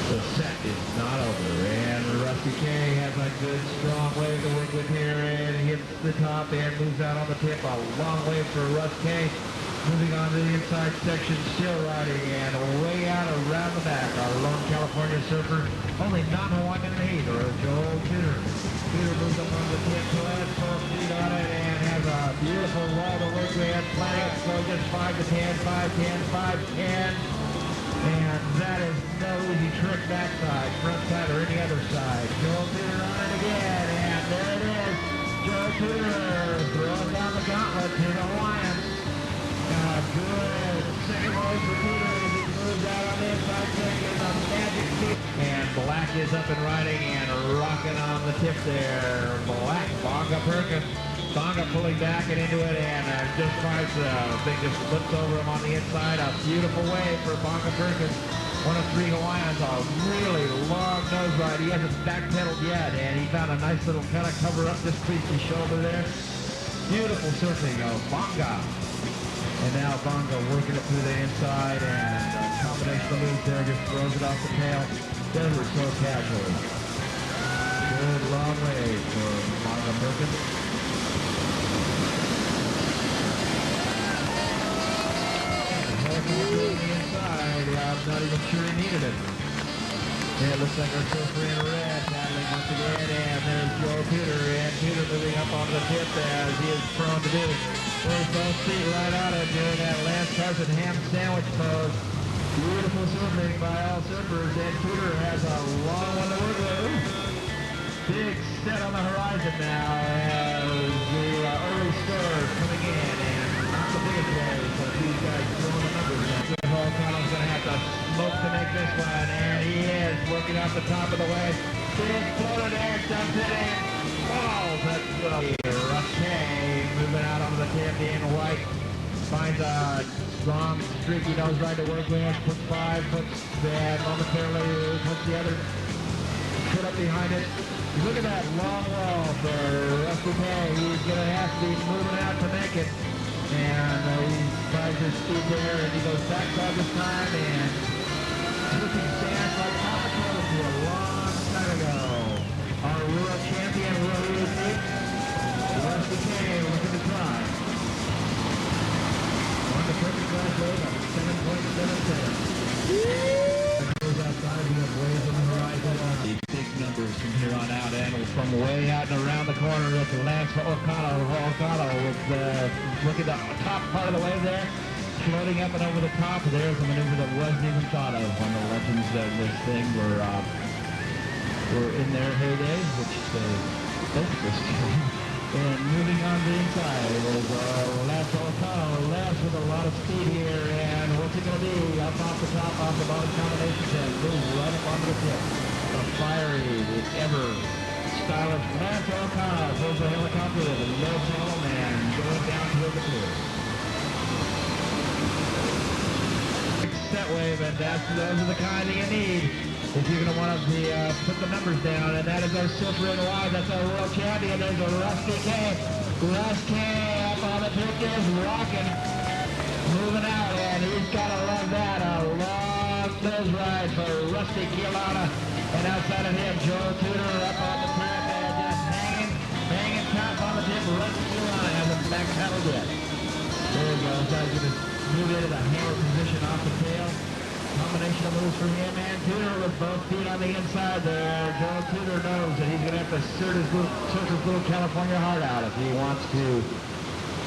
The set is not over, and Rusty K has a good strong wave to work with here, and hits the top and moves out on the tip. A long wave for Russ K. Moving on to the inside section, still riding, and way out around the back, our lone California surfer, only non-Hawaiian in the heat, or Joel Tudor. Tudor moves up on the tip, lands 4 feet on it, and has a beautiful wall to work with, planning it, so just 5 to 10, 5, 10, 5, 10. And that is no easy trick backside, front side, or any other side. Joel Tudor on it again, and there it is. Joel Tudor throwing down the gauntlet to the Hawaiians. Good second wave for Tudor as he moves out on the inside section. A magic kick. And Black is up and riding and rocking on the tip there. Black, Bonga Perkins. Bonga pulling back and into it, and just finds the thing just flips over him on the inside. A beautiful wave for Bonga Perkins. One of three Hawaiians, a really long nose ride. He hasn't backpedaled yet, and he found a nice little kind of cover up, just creased his shoulder there. Beautiful surfing of Bonga. And now Bonga working it through the inside, and a combination of moves there just throws it off the tail. Ever so casual. Good long wave for Bonga Perkins. Helicopter on the inside. I'm not even sure he needed it. Yeah, it looks like our surfer in red paddling once again, and there's Joel Tudor, and Tudor moving up onto the tip as he is prone to do. There's both feet right out of doing that Lance Carson ham sandwich pose. Beautiful surfing by all surfers, and Tudor has a long one to work with. Big set on the horizon now as the early stars coming in, and not the biggest waves, but these guys throwing the numbers in. O'Connell's going to have to smoke to make this one, and he is working off the top of the wave. Big floater there, dumps it in, falls at Russ K, moving out onto the tip in white, finds a strong, streaky nose ride to work with, puts 5, puts that momentarily, puts the other foot up behind it. Look at that long wall for Rusty K. He's going to have to be moving out to make it. And he tries his speed there, and he goes backside this time, and switching stance like Papa told us a long time ago. Our world champion, World League, Rusty K, looking to try. On the perfect last wave of 7.77. Goes outside, we have waves on the horizon. Big numbers from here on out, and from way out and around the corner with Lance O'Connell. With look at the top part of the wave there, floating up and over the top. There's a maneuver that wasn't even thought of when the legends of this thing were in their heyday, which they focused on. And moving on the inside is Lance O'Connell. Lance with a lot of speed here, and what's it going to be? Up off the top, off the bottom combination and moves right up onto the tip. The fiery, the ever stylish Lance O'Connell pulls the helicopter with a low home and going down toward the clear. Set wave, and those are the kind that you need if you're going to want to put the numbers down, and that is our super in wide. That's our world champion. There's a Rusty K. Russ K up on the tip is rocking, moving out, and he's got to love that. A long nose ride for Rusty Kielana, and outside of him, Joel Tudor up on the tip and just hanging top on the tip. Rusty Kielana hasn't back paddled yet. There he goes. Guys, going to move into the hammer position off the tail. Combination of moves for him and Tudor with both feet on the inside there. Joel Tudor knows that he's going to have to search his little California heart out if he wants to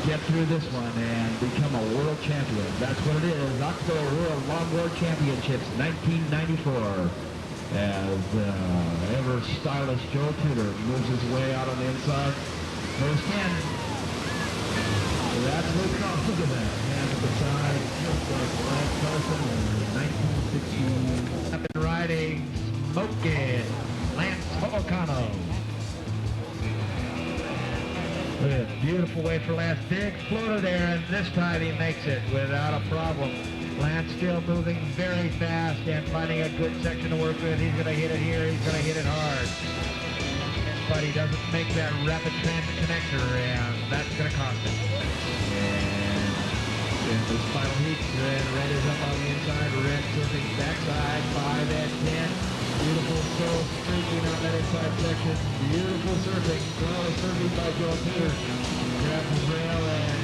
get through this one and become a world champion. That's what it is. Octo World Longboard Championships 1994. as ever stylish Joe Tudor moves his way out on the inside. There's 10. That's Luke Carl. Look at that. Hands at the side, just like Lance Carlson in 1960. Up and riding, Smokin', Lance O'Connell. Look at this beautiful way for Lance. Big floater there, and this time he makes it without a problem. Lance still moving very fast and finding a good section to work with. He's going to hit it here. He's going to hit it hard. But he doesn't make that rapid transit connector, and that's going to cost him. And in this final heat, Red is up on the inside. Red surfing backside, 5 and 10. Beautiful soul streaking on that inside section. Beautiful surfing. Well, surfing by Joe Tudor. Grabs his rail and...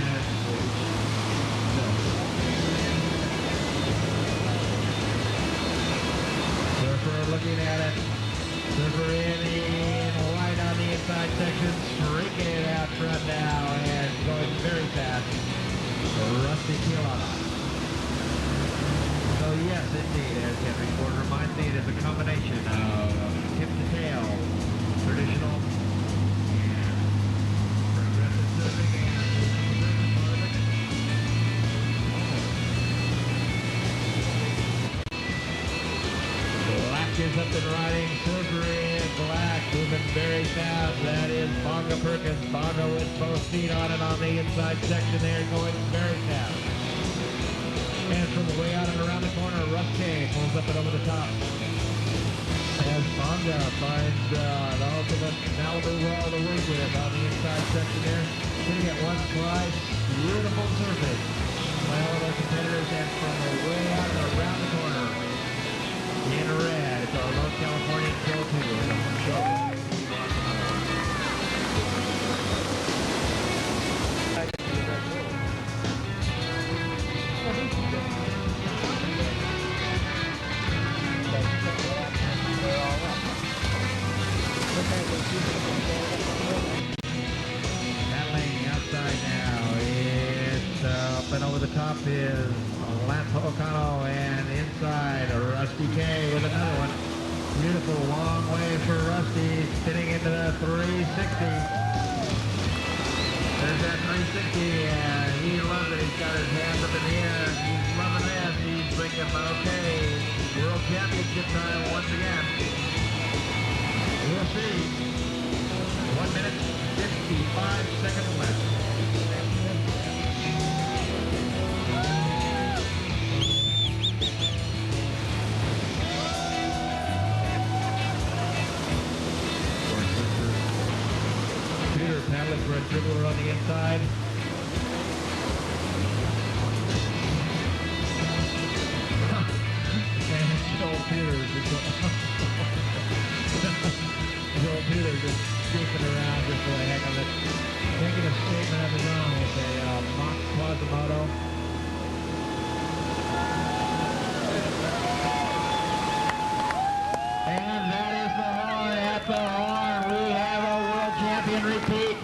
Surfer looking at it. Surfer in wide on the inside section. Streaking it out front now and going very fast. Rusty Keelana. So yes, indeed, as Henry Ford reminds me, it is a combination of tip to tail, traditional, and progressive surfing, and Black is up and riding, surfer in Black, moving very fast. That is Bonga Perkins. Bonga with both feet on it on the inside section there, going very fast. And from way out and around the corner, Russ K pulls up and over the top. As Bonga finds the ultimate Malibu wall to work with on the inside section there. Hitting it once, twice. Beautiful surface by all of our competitors. And from way out and around the corner, in red, it's our North California Joe Tudor. Battling outside now. It's up and over the top is Lance O'Connell, and inside Rusty K with another one. Beautiful long way for Rusty, spinning into the 360. There's that 360, and he loves it. He's got his hands up in the air. He's loving this. He's thinking, okay, World Championship time once again. We'll see. 1 minute, 55 seconds left. Tudor paddling for a dribbler on the inside. And Joel Tudor just goofing around just for the heck of it. Making a statement of his own with a mock Quasimodo. And that is the horn. At the horn, we have a world champion repeat.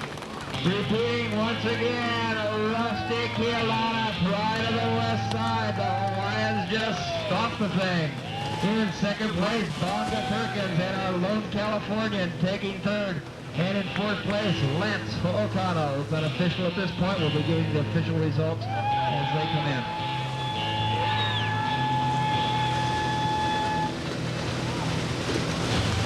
Repeating once again, Rusty Keelana, pride of the West Side. The Hawaiians just stopped the thing. In second place, Bonga Perkins, and our lone Californian taking third. And in fourth place, Lance O'Connell. It's unofficial at this point. We'll be giving the official results as they come in.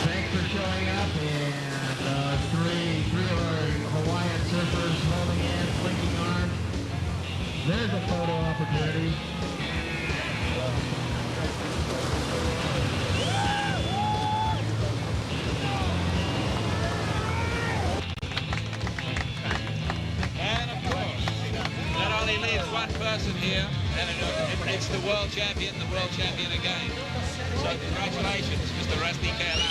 Thanks for showing up, and three of our Hawaiian surfers holding hands, linking arms. There's a photo opportunity. One person here, and it's the world champion again. So congratulations, Mr. Rusty Keelana.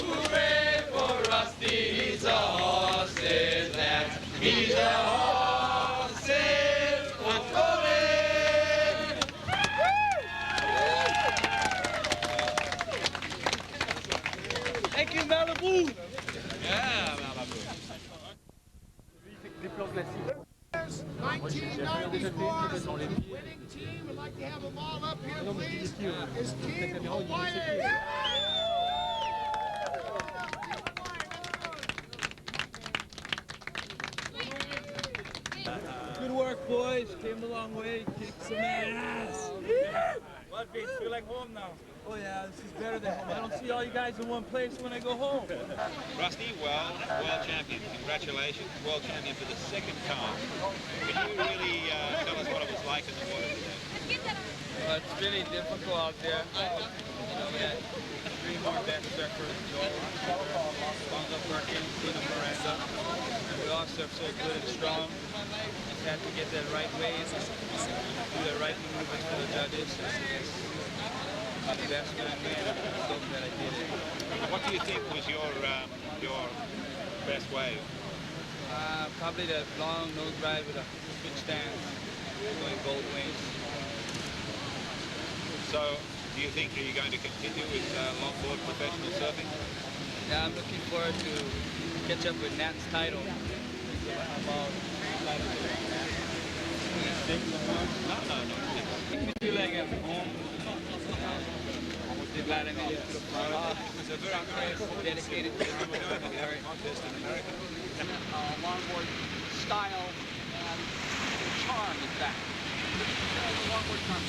Hooray for Rusty, he's a horse's lad. He's a horse's lad. Thank you, Malibu. Yeah, Malibu. 1994 winning team. We'd like to have them all up here, please. Is Team Hawaii. Good work, boys. Came a long way. Kicked some ass. What beats? Feel like home now. Oh yeah, this is better than home. I don't see all you guys in one place when I go home. Rusty, well, world champion. Congratulations. World champion for the second time. Can you really tell us what it was like in the water today? It's really difficult out there. We had 3 more bench surfers, Joel, Bongo Perkins, Tino Miranda. And we all surf so good and strong. Just had to get the right ways, do the right movements for the judges. It's the best that I made, and I'm so glad I did it. What do you think was your best wave? Probably the long nose drive with a switch stance, going both ways. So, do you think you're going to continue with longboard professional surfing? Yeah, I'm looking forward to catch up with Nat's title. About 3 titles. No. Makes me feel like I'm home. Glad I made it to the final. It was a very great, dedicated to the contest in America. Longboard style and charm is back. Longboard charm.